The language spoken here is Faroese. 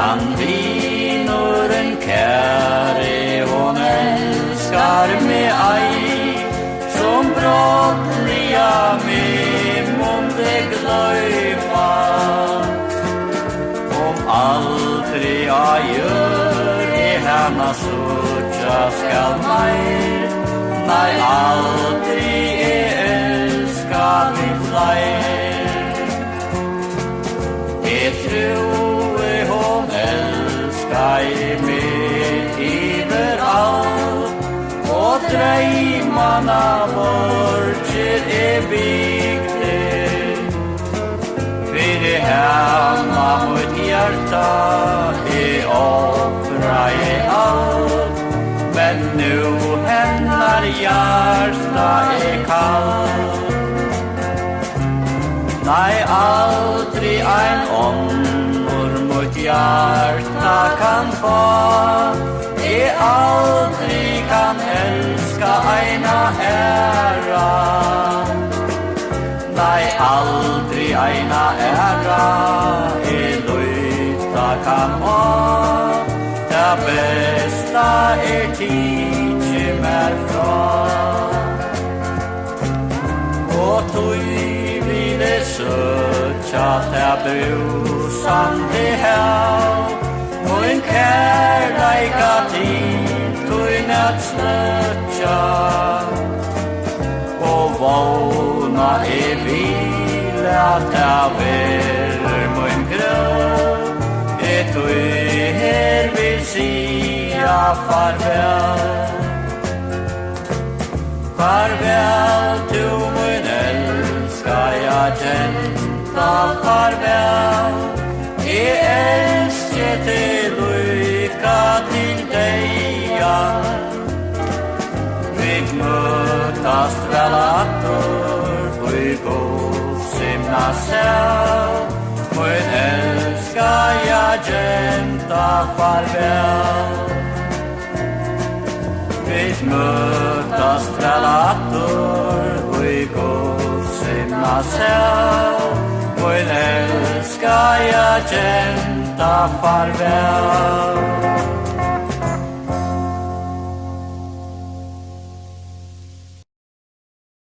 Kan vinoren kære, hon älskar mig ej, som brottliga mig månde glömma. Om aldrig jag gör i henne sucha skall mig, nej aldrig älskar vi fler. Jag tror hon älskar mig överallt, och drömmarna bortser byggde. För henne mot hjärta offrar allt, men nu hennar hjärta kallt. Nej, aldrig en ångor mot hjärta kan få, aldrig kan älska ena ära. Nej, aldrig ena ära lyta kan ha, det bästa tidse mer fra. Och tog ville söka det brusande här, och en kärleika till tog natt slötja. Och våna ville att jag ver min gröv, tog här vill säga farväl. Farväl till min älskar jag känta, farväl. Jag älskar till lycka till dig, ja. Vi mötas väl attor, vi går simna säl. Min älskar jag känta, farväl. Vi mötas väl attor, vi går simna säl. Min älskar jag känta, farväl.